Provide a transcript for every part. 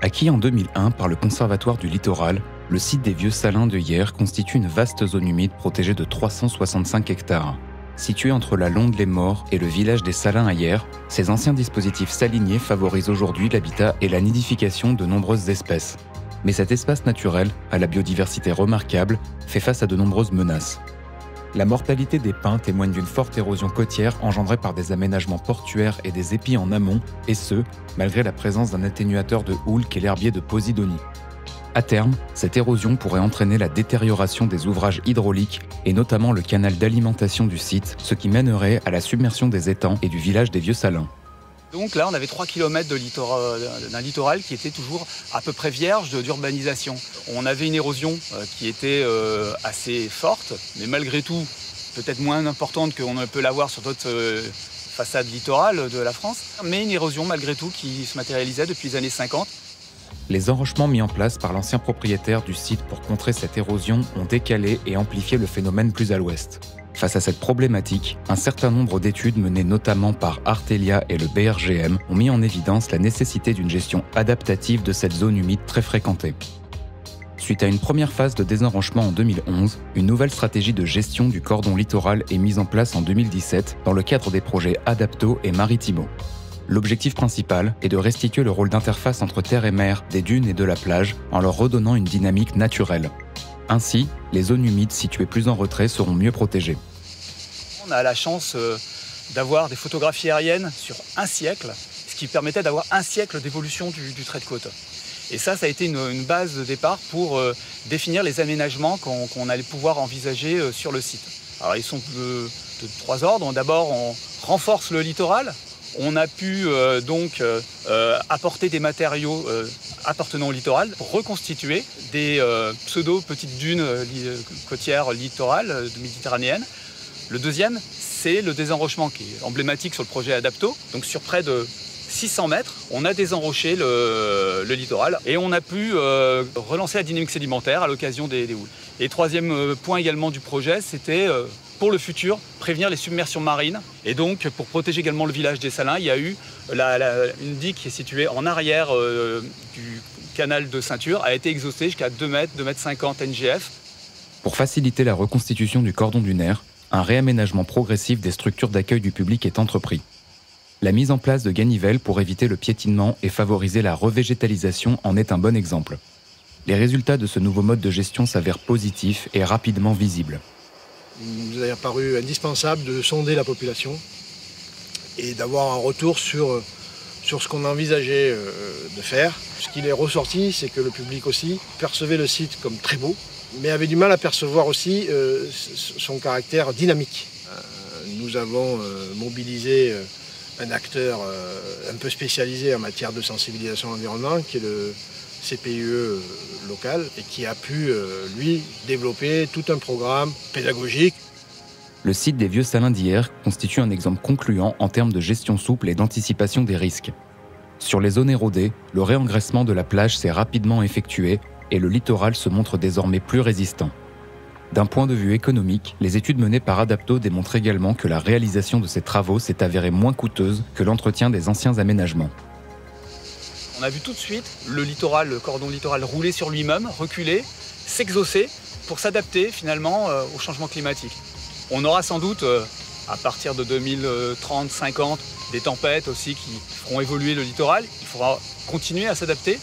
Acquis en 2001 par le Conservatoire du Littoral, le site des Vieux Salins de Hyères constitue une vaste zone humide protégée de 365 hectares. Situé entre la Londe-les-Morts et le village des Salins à Hyères, ces anciens dispositifs saliniers favorisent aujourd'hui l'habitat et la nidification de nombreuses espèces. Mais cet espace naturel, à la biodiversité remarquable, fait face à de nombreuses menaces. La mortalité des pins témoigne d'une forte érosion côtière engendrée par des aménagements portuaires et des épis en amont, et ce, malgré la présence d'un atténuateur de houle qu'est l'herbier de Posidonie. À terme, cette érosion pourrait entraîner la détérioration des ouvrages hydrauliques et notamment le canal d'alimentation du site, ce qui mènerait à la submersion des étangs et du village des Vieux Salins. Donc là, on avait 3 km d'un littoral qui était toujours à peu près vierge d'urbanisation. On avait une érosion qui était assez forte, mais malgré tout, peut-être moins importante qu'on peut l'avoir sur d'autres façades littorales de la France, mais une érosion malgré tout qui se matérialisait depuis les années 50. Les enrochements mis en place par l'ancien propriétaire du site pour contrer cette érosion ont décalé et amplifié le phénomène plus à l'ouest. Face à cette problématique, un certain nombre d'études menées notamment par Artelia et le BRGM ont mis en évidence la nécessité d'une gestion adaptative de cette zone humide très fréquentée. Suite à une première phase de désenrochement en 2011, une nouvelle stratégie de gestion du cordon littoral est mise en place en 2017 dans le cadre des projets Adapto et Maritimo. L'objectif principal est de restituer le rôle d'interface entre terre et mer, des dunes et de la plage, en leur redonnant une dynamique naturelle. Ainsi, les zones humides situées plus en retrait seront mieux protégées. On a la chance d'avoir des photographies aériennes sur un siècle, ce qui permettait d'avoir un siècle d'évolution du trait de côte. Et ça a été une base de départ pour définir les aménagements qu'on allait pouvoir envisager sur le site. Alors ils sont de 3 ordres. D'abord, on renforce le littoral. On a pu apporter des matériaux appartenant au littoral pour reconstituer des pseudo-petites dunes côtières littorales méditerranéennes. Le deuxième, c'est le désenrochement qui est emblématique sur le projet Adapto. Donc sur près de 600 mètres, on a désenroché le littoral et on a pu relancer la dynamique sédimentaire à l'occasion des houles. Et troisième point également du projet, c'était pour le futur, prévenir les submersions marines. Et donc, pour protéger également le village des Salins, il y a eu une digue qui est située en arrière du canal de ceinture, a été exhaustée jusqu'à 2 mètres, 2,50 m NGF. Pour faciliter la reconstitution du cordon dunaire, un réaménagement progressif des structures d'accueil du public est entrepris. La mise en place de ganivelles pour éviter le piétinement et favoriser la revégétalisation en est un bon exemple. Les résultats de ce nouveau mode de gestion s'avèrent positifs et rapidement visibles. Il nous a paru indispensable de sonder la population et d'avoir un retour sur ce qu'on envisageait de faire. Ce qu'il est ressorti, c'est que le public aussi percevait le site comme très beau, mais avait du mal à percevoir aussi son caractère dynamique. Nous avons mobilisé un acteur un peu spécialisé en matière de sensibilisation à l'environnement, qui est le CPIE local, et qui a pu, lui, développer tout un programme pédagogique. Le site des Vieux Salins d'Hyères constitue un exemple concluant en termes de gestion souple et d'anticipation des risques. Sur les zones érodées, le réengraissement de la plage s'est rapidement effectué et le littoral se montre désormais plus résistant. D'un point de vue économique, les études menées par Adapto démontrent également que la réalisation de ces travaux s'est avérée moins coûteuse que l'entretien des anciens aménagements. On a vu tout de suite le cordon littoral rouler sur lui-même, reculer, s'exhausser pour s'adapter finalement au changement climatique. On aura sans doute, à partir de 2030-50, des tempêtes aussi qui feront évoluer le littoral. Il faudra continuer à s'adapter.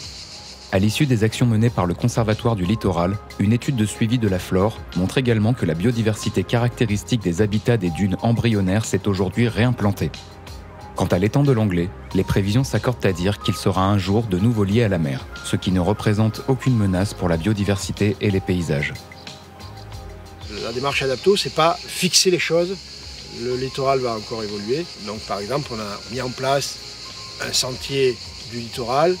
À l'issue des actions menées par le Conservatoire du Littoral, une étude de suivi de la flore montre également que la biodiversité caractéristique des habitats des dunes embryonnaires s'est aujourd'hui réimplantée. Quant à l'étang de l'Anglais, les prévisions s'accordent à dire qu'il sera un jour de nouveau lié à la mer, ce qui ne représente aucune menace pour la biodiversité et les paysages. La démarche Adapto, c'est pas fixer les choses. Le littoral va encore évoluer. Donc par exemple, on a mis en place un sentier du littoral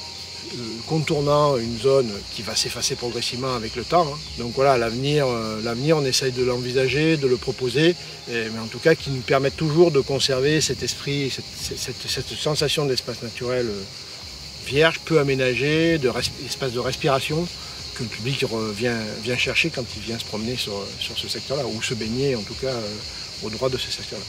contournant une zone qui va s'effacer progressivement avec le temps. Donc voilà, l'avenir, on essaye de l'envisager, de le proposer, mais en tout cas qui nous permette toujours de conserver cet esprit, cette sensation d'espace naturel vierge, peu aménagé, d'espace de respiration que le public vient chercher quand il vient se promener sur ce secteur-là, ou se baigner en tout cas au droit de ce secteur-là.